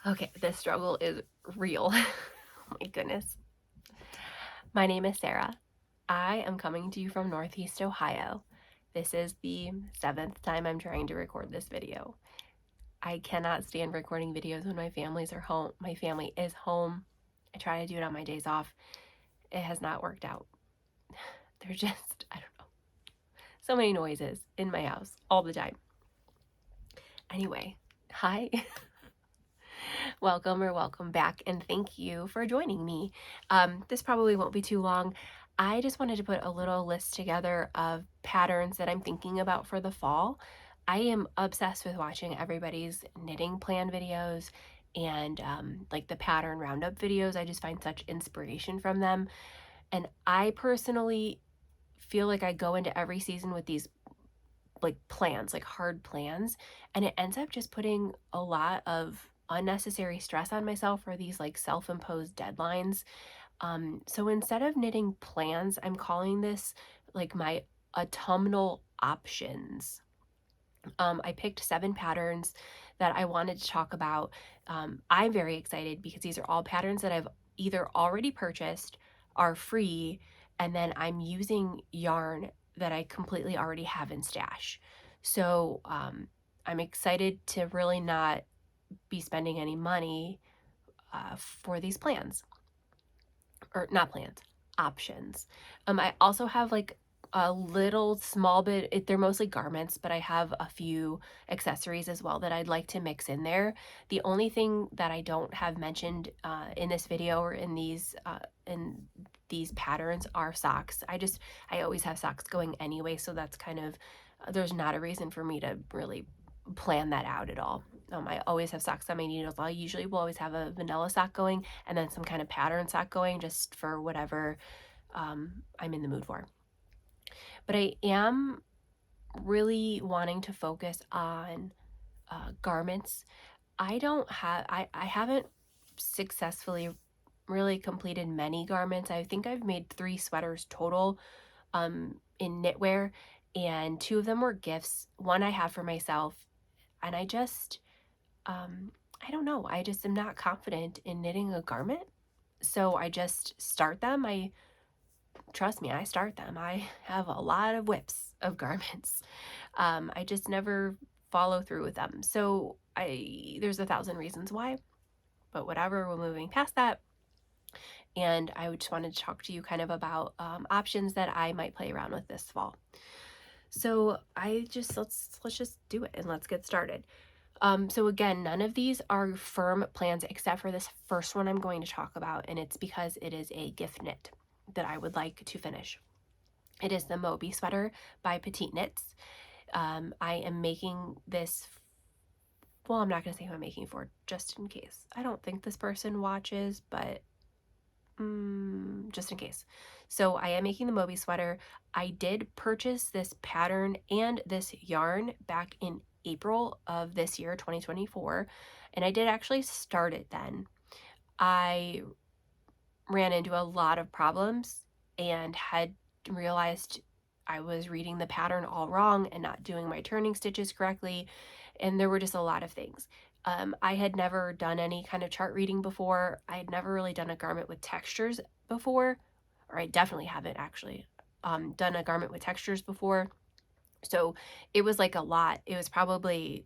Okay, this struggle is real. Oh my goodness. My name is Sarah. I am coming to you from Northeast Ohio. This is the 7th time I'm trying to record this video. I cannot stand recording videos when my families are home. My family is home. I try to do it on my days off. It has not worked out. There's just, I don't know, so many noises in my house all the time. Anyway, hi. Welcome back, and thank you for joining me. This probably won't be too long. I just wanted to put a little list together of patterns that I'm thinking about for the fall. I am obsessed with watching everybody's knitting plan videos and like the pattern roundup videos. I just find such inspiration from them. And I personally feel like I go into every season with these like plans, like hard plans, and it ends up just putting a lot of unnecessary stress on myself for these like self-imposed deadlines. So instead of knitting plans, I'm calling this like my autumnal options. I picked 7 patterns that I wanted to talk about. I'm very excited because these are all patterns that I've either already purchased, are free, and then I'm using yarn that I completely already have in stash. So I'm excited to really not be spending any money for these plans, or not plans, options. I also have like a little small bit, they're mostly garments, but I have a few accessories as well that I'd like to mix in there. The only thing that I don't have mentioned in this video or in these patterns are socks. I always have socks going anyway, so that's kind of, there's not a reason for me to really plan that out at all. I always have socks on my needles. I usually will always have a vanilla sock going and then some kind of pattern sock going just for whatever I'm in the mood for. But I am really wanting to focus on garments. I haven't successfully really completed many garments. I think I've made 3 sweaters total in knitwear, and 2 of them were gifts. One I have for myself, and I don't know, I just am not confident in knitting a garment. So I just start them. Trust me, I start them. I have a lot of whips of garments. I just never follow through with them. So there's 1,000 reasons why, but whatever, we're moving past that. And I just wanted to talk to you kind of about options that I might play around with this fall. So let's just do it and let's get started. So again, none of these are firm plans except for this first one I'm going to talk about, and it's because it is a gift knit that I would like to finish. It is the Mobi Sweater by Petite Knits. I am making this, well, I'm not going to say who I'm making for, just in case. I don't think this person watches, but just in case. So I am making the Mobi Sweater. I did purchase this pattern and this yarn back in April of this year, 2024, and I did actually start it then. I ran into a lot of problems and had realized I was reading the pattern all wrong and not doing my turning stitches correctly, and there were just a lot of things. I had never done any kind of chart reading before. I had never really done a garment with textures before, or I definitely haven't actually done a garment with textures before. So it was like a lot. It was probably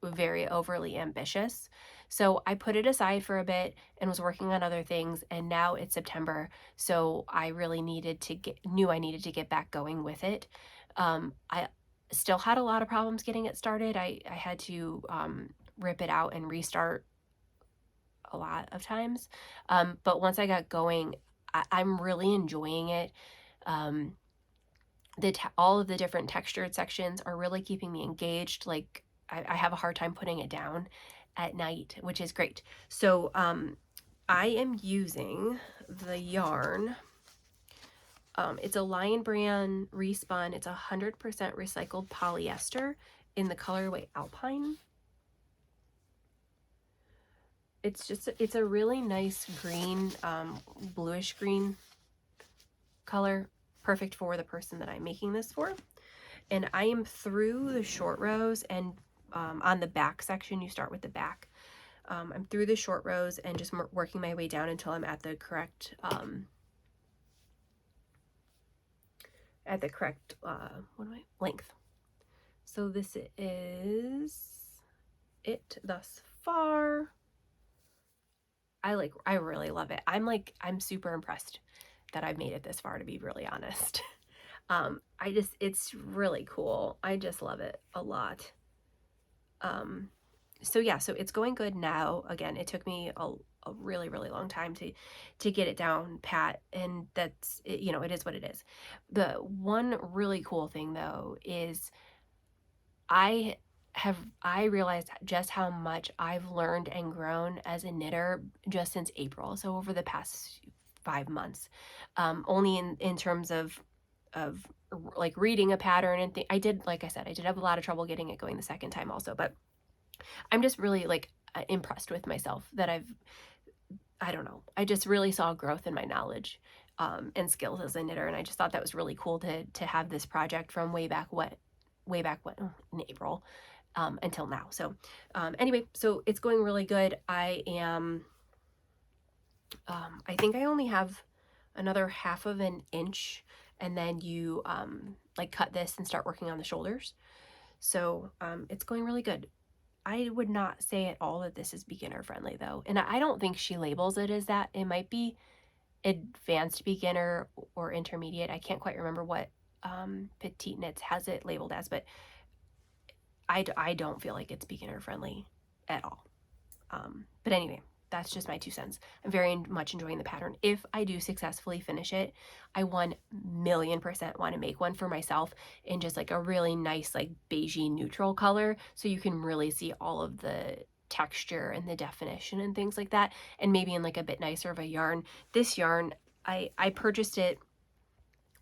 very overly ambitious. So I put it aside for a bit and was working on other things, and now it's September, so I really knew I needed to get back going with it. I still had a lot of problems getting it started. I had to rip it out and restart a lot of times. But once I got going, I'm really enjoying it. All of the different textured sections are really keeping me engaged. Like I have a hard time putting it down at night, which is great. So I am using the yarn. It's a Lion Brand Respun. It's 100% recycled polyester in the colorway Alpine. It's a really nice green, bluish green color, perfect for the person that I'm making this for. And I am through the short rows, and on the back section, you start with the back. I'm through the short rows and just working my way down until I'm at the correct length. So this is it thus far. I really love it. I'm super impressed that I've made it this far, to be really honest. It's really cool. I just love it a lot. So yeah, so it's going good now. Again, it took me a really, really long time to get it down pat, and that's it, you know, it is what it is. The one really cool thing though is I realized just how much I've learned and grown as a knitter just since April. So over the past 5 months, only in terms of like reading a pattern and I did, like I said, I did have a lot of trouble getting it going the second time also, but I'm just really like impressed with myself that I don't know, I just really saw growth in my knowledge and skills as a knitter, and I just thought that was really cool to have this project from way back in April until now. So anyway, so it's going really good. I think I only have another 1/2 of an inch, and then you like cut this and start working on the shoulders. So it's going really good. I would not say at all that this is beginner friendly though, and I don't think she labels it as that. It might be advanced beginner or intermediate. I can't quite remember what Petite Knits has it labeled as, but I don't feel like it's beginner friendly at all. But anyway, that's just my 2 cents. I'm very much enjoying the pattern. If I do successfully finish it, I 1,000,000% want to make one for myself in just like a really nice like beigey neutral color, so you can really see all of the texture and the definition and things like that, and maybe in like a bit nicer of a yarn. This yarn, I purchased it,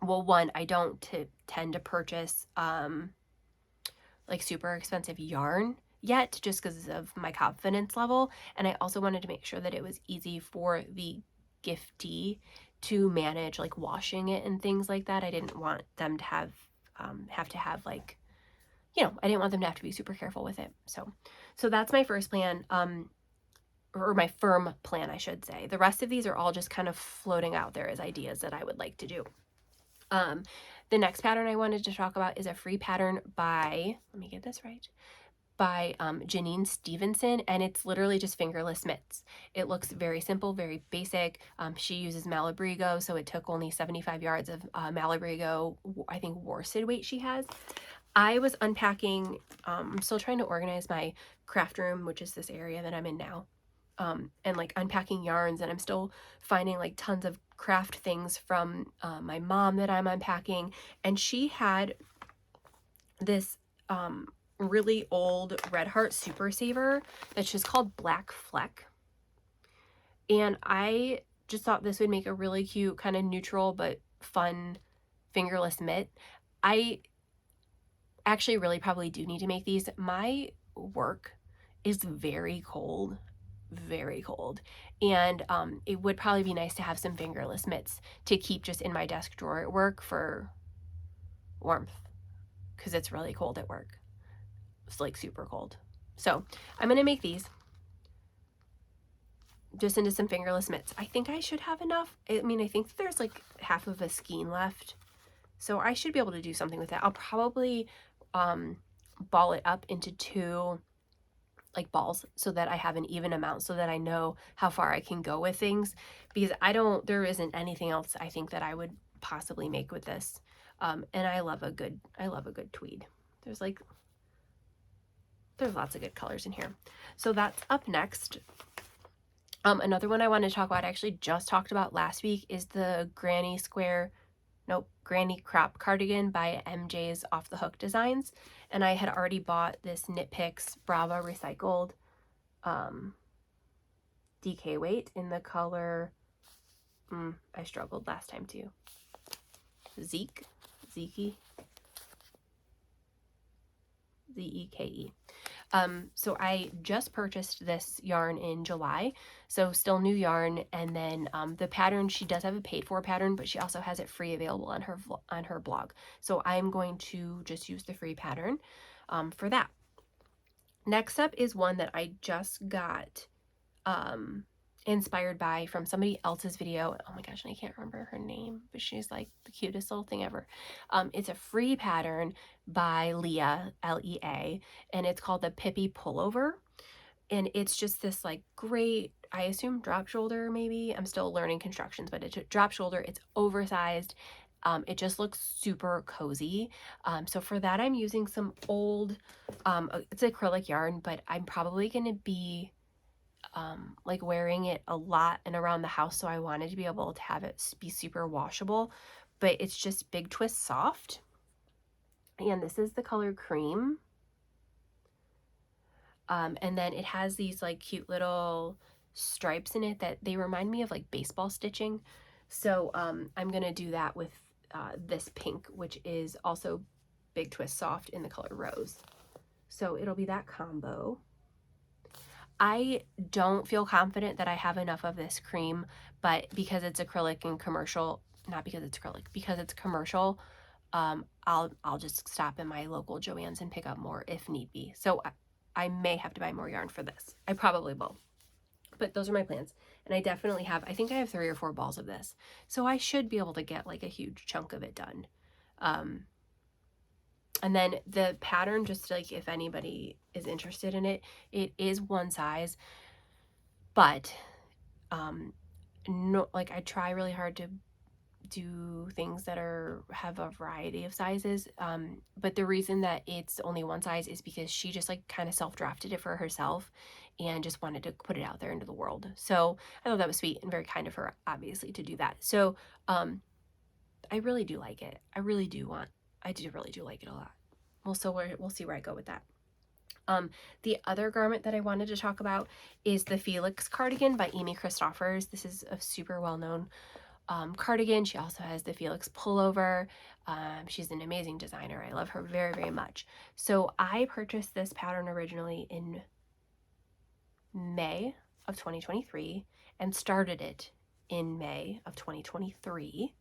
well, one, I don't tend to purchase like super expensive yarn yet, just because of my confidence level, and I also wanted to make sure that it was easy for the giftee to manage like washing it and things like that. I didn't want them to have to have like, you know, I didn't want them to have to be super careful with it. So that's my first plan, or my firm plan, I should say. The rest of these are all just kind of floating out there as ideas that I would like to do. The next pattern I wanted to talk about is a free pattern by, let me get this right, by Jeanne Stevenson, and it's literally just fingerless mitts. It looks very simple, very basic. She uses Malabrigo, so it took only 75 yards of Malabrigo, I think worsted weight she has. I was unpacking, I'm still trying to organize my craft room, which is this area that I'm in now, and like unpacking yarns, and I'm still finding like tons of craft things from my mom that I'm unpacking, and she had this really old Red Heart Super Saver that's just called Black Fleck, and I just thought this would make a really cute kind of neutral but fun fingerless mitt. I actually really probably do need to make these. My work is very cold, and it would probably be nice to have some fingerless mitts to keep just in my desk drawer at work for warmth, because it's really cold at work. It's like super cold. So I'm gonna make these just into some fingerless mitts. I think I should have enough. I mean, I think there's like 1/2 of a skein left, so I should be able to do something with that. I'll probably ball it up into 2 like balls so that I have an even amount, so that I know how far I can go with things, because there isn't anything else I think that I would possibly make with this. And I love a good tweed. There's lots of good colors in here. So that's up next. Another one I want to talk about, I actually just talked about last week, is the Granny Crop Cardigan by MJ's Off the Hook Designs. And I had already bought this Knit Picks Brava Recycled DK weight in the color, I struggled last time too, Zeke, Zeke, Z-E-K-E. So I just purchased this yarn in July, so still new yarn. And then the pattern, she does have a paid for pattern, but she also has it free available on her blog. So I'm going to just use the free pattern for that. Next up is one that I just got inspired by from somebody else's video. Oh my gosh, and I can't remember her name, but she's like the cutest little thing ever. It's a free pattern by Leah, L-E-A, and it's called the Pippy Pullover. And it's just this like great, I assume drop shoulder maybe. I'm still learning constructions, but it's a drop shoulder. It's oversized. It just looks super cozy. So for that, I'm using some old, it's acrylic yarn, but I'm probably going to be like wearing it a lot and around the house, so I wanted to be able to have it be super washable, but it's just Big Twist Soft, and this is the color Cream. And then it has these like cute little stripes in it that they remind me of like baseball stitching, so I'm gonna do that with this pink, which is also Big Twist Soft in the color Rose, so it'll be that combo. I don't feel confident that I have enough of this cream, but because it's acrylic and commercial, not because it's acrylic, because it's commercial, I'll just stop in my local Joann's and pick up more if need be. So I may have to buy more yarn for this. I probably will. But those are my plans. And I definitely have, I think I have 3 or 4 balls of this. So I should be able to get like a huge chunk of it done. And then the pattern, just like if anybody is interested in it, it is one size, but no, like I try really hard to do things that have a variety of sizes, but the reason that it's only one size is because she just like kind of self-drafted it for herself and just wanted to put it out there into the world. So I thought that was sweet and very kind of her, obviously, to do that. So I really do like it. I do really do like it a lot. We'll see where I go with that. The other garment that I wanted to talk about is the Felix Cardigan by Amy Christoffers. This is a super well-known cardigan. She also has the Felix Pullover. She's an amazing designer. I love her very, very much. So I purchased this pattern originally in May of 2023 and started it in May of 2023.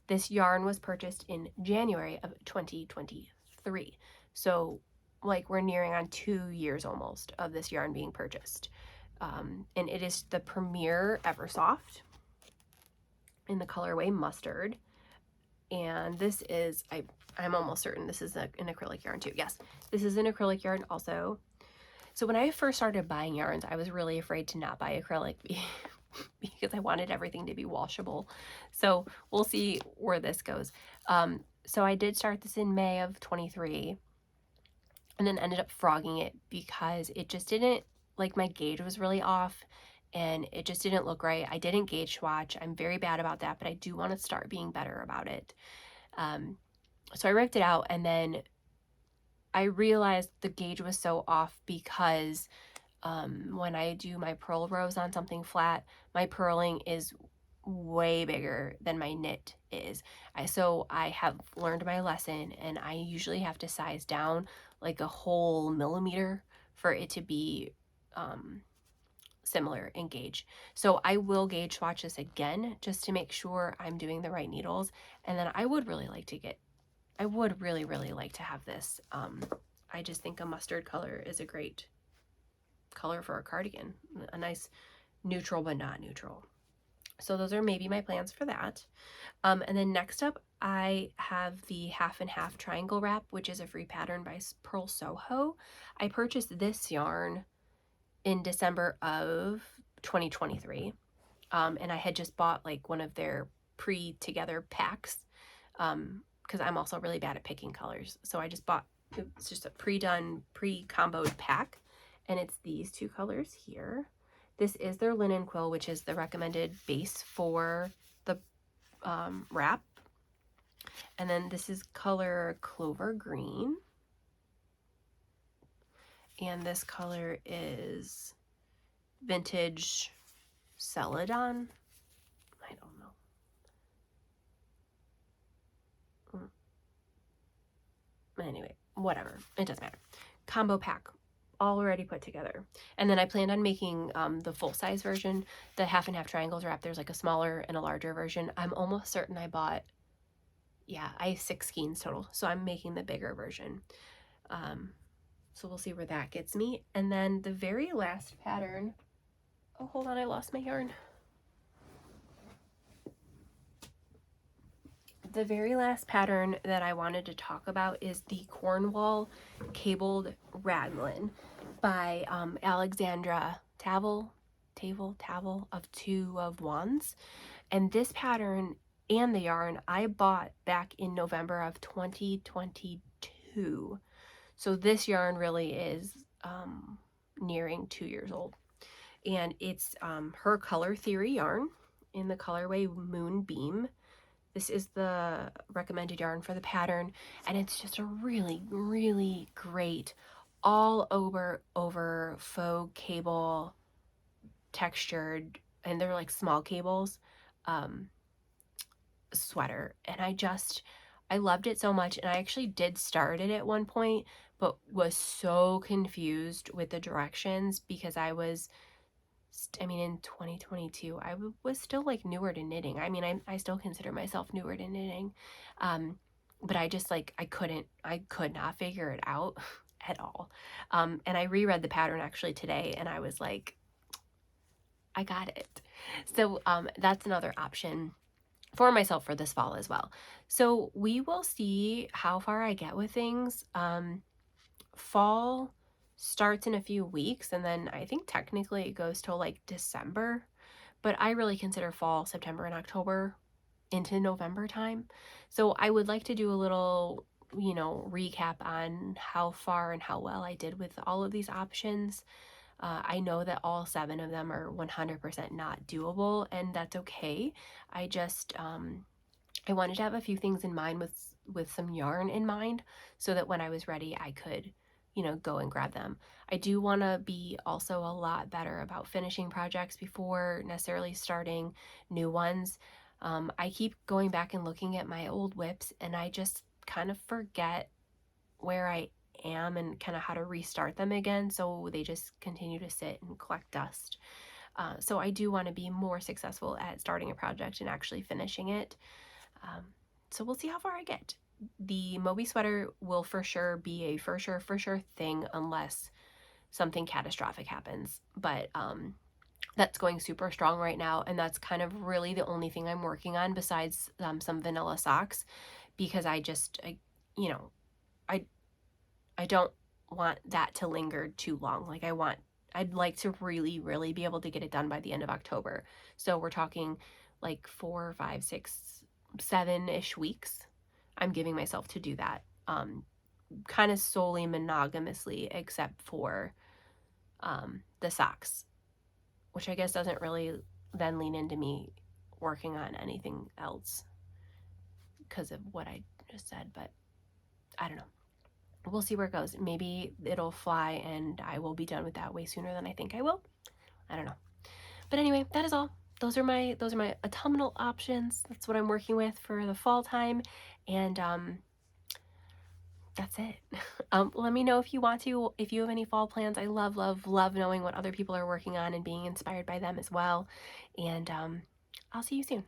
This yarn was purchased in January of 2023. So like we're nearing on 2 years almost of this yarn being purchased. And it is the Premier Eversoft in the colorway Mustard. And this is, I'm almost certain this is an acrylic yarn too. Yes, this is an acrylic yarn also. So when I first started buying yarns, I was really afraid to not buy acrylic because I wanted everything to be washable. So we'll see where this goes. So I did start this in May of 23 and then ended up frogging it because it just didn't, like my gauge was really off and it just didn't look right. I didn't gauge swatch. I'm very bad about that, but I do want to start being better about it. So I ripped it out, and then I realized the gauge was so off because when I do my purl rows on something flat, my purling is way bigger than my knit is. So I have learned my lesson, and I usually have to size down like a whole millimeter for it to be similar in gauge. So I will gauge swatch this again just to make sure I'm doing the right needles. And then I would really like to really like to have this. I just think a mustard color is a great color for a cardigan, a nice neutral but not neutral. So those are maybe my plans for that. And then next up, I have the half and half triangle wrap, which is a free pattern by Purl Soho. I purchased this yarn in December of 2023, and I had just bought like one of their pre-together packs because I'm also really bad at picking colors. So I just bought, it's just a pre-done, pre-comboed pack, and it's these 2 colors here. This is their linen quill, which is the recommended base for the wrap. And then this is color Clover Green. And this color is Vintage Celadon. I don't know. Anyway, whatever. It doesn't matter. Combo pack, all already put together. And then I planned on making the full-size version, the half and half triangles wrap. There's like a smaller and a larger version. I'm almost certain I bought, yeah, I have 6 skeins total. So I'm making the bigger version. So we'll see where that gets me. And then the very last pattern Oh, hold on, I lost my yarn. The very last pattern that I wanted to talk about is the Cornwall Cabled Raglin by Alexandra Tavel of Two of Wands. And this pattern and the yarn I bought back in November of 2022. So this yarn really is nearing 2 years old. And it's her Color Theory yarn in the colorway Moonbeam. This is the recommended yarn for the pattern, and it's just a really, really great all over faux cable textured, and they're like small cables, sweater. And I loved it so much, and I actually did start it at one point, but was so confused with the directions because in 2022, I was still like newer to knitting. I still consider myself newer to knitting. But I just I could not figure it out at all. And I reread the pattern actually today, and I was like, I got it. So that's another option for myself for this fall as well. So we will see how far I get with things. Fall starts in a few weeks, and then I think technically it goes till like December, but I really consider fall September and October into November time. So I would like to do a little, recap on how far and how well I did with all of these options. I know that all 7 of them are 100% not doable, and that's okay. I just I wanted to have a few things in mind with some yarn in mind, so that when I was ready I could go and grab them. I do want to be also a lot better about finishing projects before necessarily starting new ones. I keep going back and looking at my old whips, and I just kind of forget where I am and kind of how to restart them again, so they just continue to sit and collect dust. So I do want to be more successful at starting a project and actually finishing it. So we'll see how far I get. The Mobi sweater will for sure be a for sure thing unless something catastrophic happens. But that's going super strong right now, and that's kind of really the only thing I'm working on besides some vanilla socks, because I don't want that to linger too long. I'd like to really, really be able to get it done by the end of October. So we're talking like 4, 5, 6, 7-ish weeks I'm giving myself to do that, kind of solely monogamously, except for the socks, which I guess doesn't really then lean into me working on anything else because of what I just said. But I don't know. We'll see where it goes. Maybe it'll fly and I will be done with that way sooner than I think I will. I don't know. But anyway, that is all. Those are my autumnal options. That's what I'm working with for the fall time. And that's it. Let me know if you have any fall plans. I love knowing what other people are working on and being inspired by them as well. And I'll see you soon.